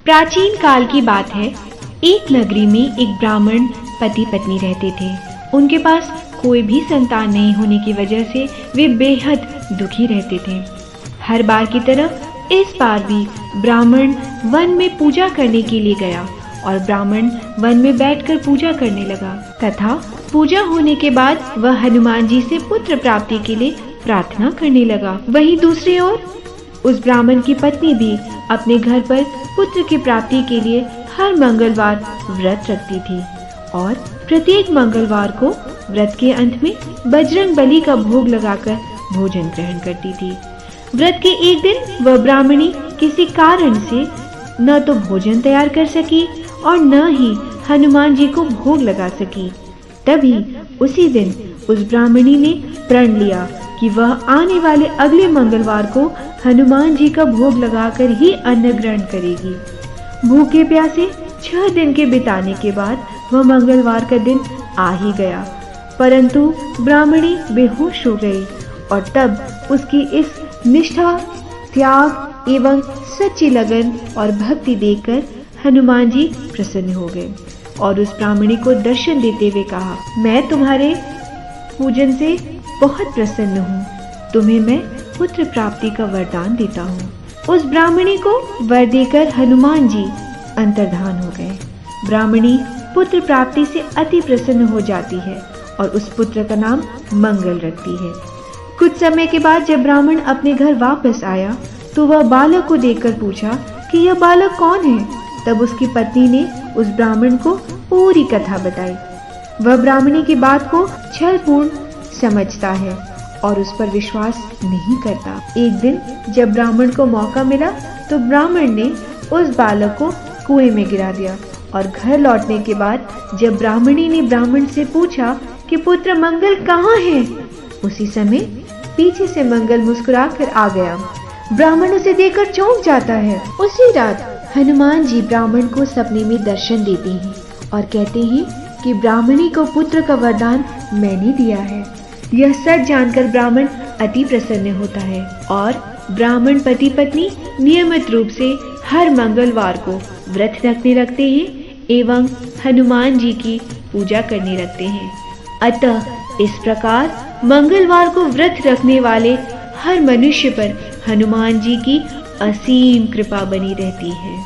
प्राचीन काल की बात है। एक नगरी में एक ब्राह्मण पति पत्नी रहते थे। उनके पास कोई भी संतान नहीं होने की वजह से वे बेहद दुखी रहते थे। हर बार की तरह इस बार भी ब्राह्मण वन में पूजा करने के लिए गया और ब्राह्मण वन में बैठकर पूजा करने लगा तथा पूजा होने के बाद वह हनुमान जी से पुत्र प्राप्ति के लिए प्रार्थना करने लगा। वहीं दूसरी ओर उस ब्राह्मण की पत्नी भी अपने घर पर पुत्र की प्राप्ति के लिए हर मंगलवार व्रत रखती थी और प्रत्येक मंगलवार को व्रत के अंत में बजरंग बली का भोग लगाकर भोजन ग्रहण करती थी। व्रत के एक दिन वह ब्राह्मणी किसी कारण से न तो भोजन तैयार कर सकी और न ही हनुमान जी को भोग लगा सकी। तभी उसी दिन उस ब्राह्मणी ने प्रण लिया कि वह आने वाले अगले मंगलवार को हनुमान जी का भोग लगाकर ही अन्न ग्रहण करेगी। भूखे प्यासे 6 दिन के बिताने के बाद वह मंगलवार का दिन आ ही गया, परंतु ब्राह्मणी बेहोश हो गई और तब उसकी इस निष्ठा, त्याग एवं सच्ची लगन और भक्ति देखकर हनुमान जी प्रसन्न हो गए और उस ब्राह्मणी को दर्शन देते हुए कहा, मैं तुम्हारे पूजन से बहुत प्रसन्न हूँ, तुम्हें मैं पुत्र प्राप्ति का वरदान देता हूँ। उस ब्राह्मणी को वर देकर हनुमान जी अंतर्धान हो गए। ब्राह्मणी पुत्र प्राप्ति से अति प्रसन्न हो जाती है और उस पुत्र का नाम मंगल रखती है। कुछ समय के बाद जब ब्राह्मण अपने घर वापस आया तो वह बालक को देखकर पूछा कि यह बालक कौन है। तब उसकी पत्नी ने उस ब्राह्मण को पूरी कथा बताई। वह ब्राह्मणी की बात को छलपूर्ण समझता है और उस पर विश्वास नहीं करता। एक दिन जब ब्राह्मण को मौका मिला तो ब्राह्मण ने उस बालक को कुएं में गिरा दिया और घर लौटने के बाद जब ब्राह्मणी ने ब्राह्मण से पूछा कि पुत्र मंगल कहाँ है, उसी समय पीछे से मंगल मुस्कुराकर आ गया। ब्राह्मण उसे देखकर चौंक जाता है। उसी रात हनुमान जी ब्राह्मण को सपने में दर्शन देते हैं और कहते हैं कि ब्राह्मणी को पुत्र का वरदान मैंने दिया है। यह सच जानकर ब्राह्मण अति प्रसन्न होता है और ब्राह्मण पति पत्नी नियमित रूप से हर मंगलवार को व्रत रखने लगते हैं एवं हनुमान जी की पूजा करने लगते हैं। अतः इस प्रकार मंगलवार को व्रत रखने वाले हर मनुष्य पर हनुमान जी की असीम कृपा बनी रहती है।